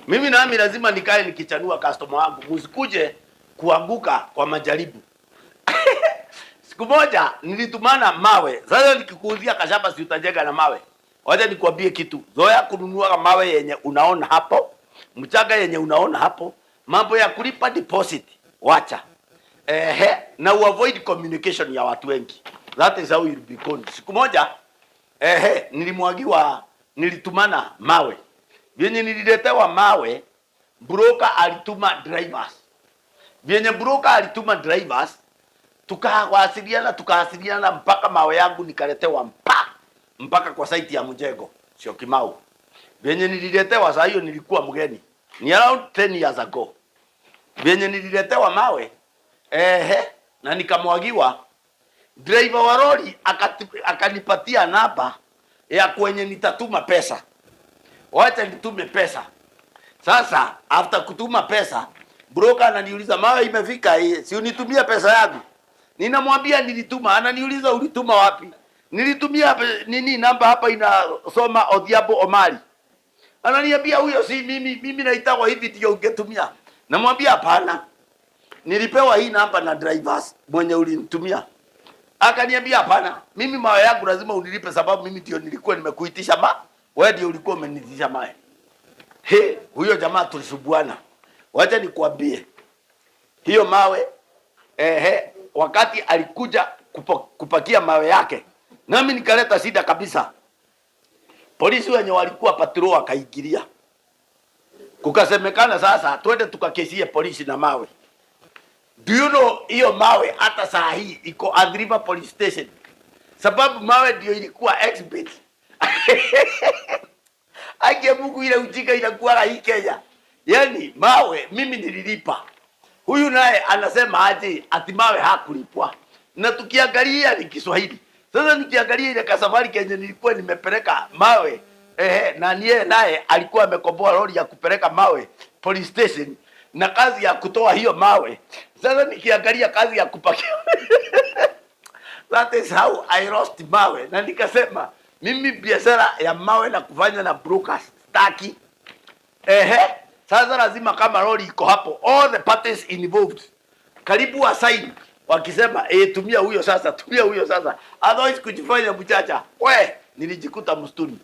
Mimi nami lazima nikae nikichanua customer wangu, msikuje kuanguka kwa majaribu. Siku moja nilitumana mawe. Sasa nikikuuzia kashamba si utajenga na mawe. Wacha nikwambie kitu. Zoea kununua mawe yenye unaona hapo, mchanga yenye unaona hapo, mambo ya kulipa deposit. Wacha. Na avoid communication ya watu wengi. That is how you'll be conned. Siku moja nilitumana mawe. Vyenye nililetewa mawe, broker alituma drivers. Vyenye broker alituma drivers, tukawasiliana mpaka mawe yangu nikaletewa mpaka kwa site ya Mjengo, sio Kimau. Vyenye nililetewa saa hiyo nilikuwa mgeni. Ni around 10 years ago. Vyenye nililetewa mawe, na nikamwagiwa, driver wa lori akanipatia namba ya kwenye nitatuma pesa. Wacha nitume pesa. Sasa after kutuma pesa, broker ananiuliza mawe imefika hii, si unitumia pesa yangu. Ninamwambia nilituma, ananiuliza ulituma wapi? Nilitumia nini, namba hapa inasoma Odhiambo Omari. Ananiambia huyo si mimi naitwa hivi ndio ungetumia. Namwambia hapana. Nilipewa hii namba na drivers mwenye ulinitumia. Akaniambia hapana, mimi mawe yangu lazima unilipe sababu mimi ndio nilikuwa nimekuitisha wewe ndio ulikuwa umenitisha mawe. Huyo jamaa tulisubuana. Wacha nikwambie. Hiyo mawe wakati alikuja kupakia mawe yake, nami nikaleta shida kabisa. Polisi wenye walikuwa patrol wakaingilia. Kukasemekana sasa twende tukakesie polisi na mawe. Do you know hiyo mawe hata saa hii iko Athi River Police Station. Sababu mawe ndio ilikuwa exhibit. Ake Mungu ile ujinga inakuwa hii Kenya. Yaani mawe mimi nililipa. Huyu naye anasema aje ati mawe hakulipwa. Na tukiangalia ni Kiswahili. Sasa nikiangalia ile kasafari Kenya nilikuwa nimepeleka mawe. Na niye naye alikuwa amekomboa lori ya kupeleka mawe police station na kazi ya kutoa hiyo mawe. Sasa nikiangalia kazi ya kupakia. That is how I lost mawe. Na nikasema mimi biashara ya mawe na kufanya na brokers staki. Sasa lazima kama lori iko hapo, all the parties involved karibu assign wakisema tumia huyo sasa, tumia huyo sasa, otherwise kujifanya mchacha. Nilijikuta msituni.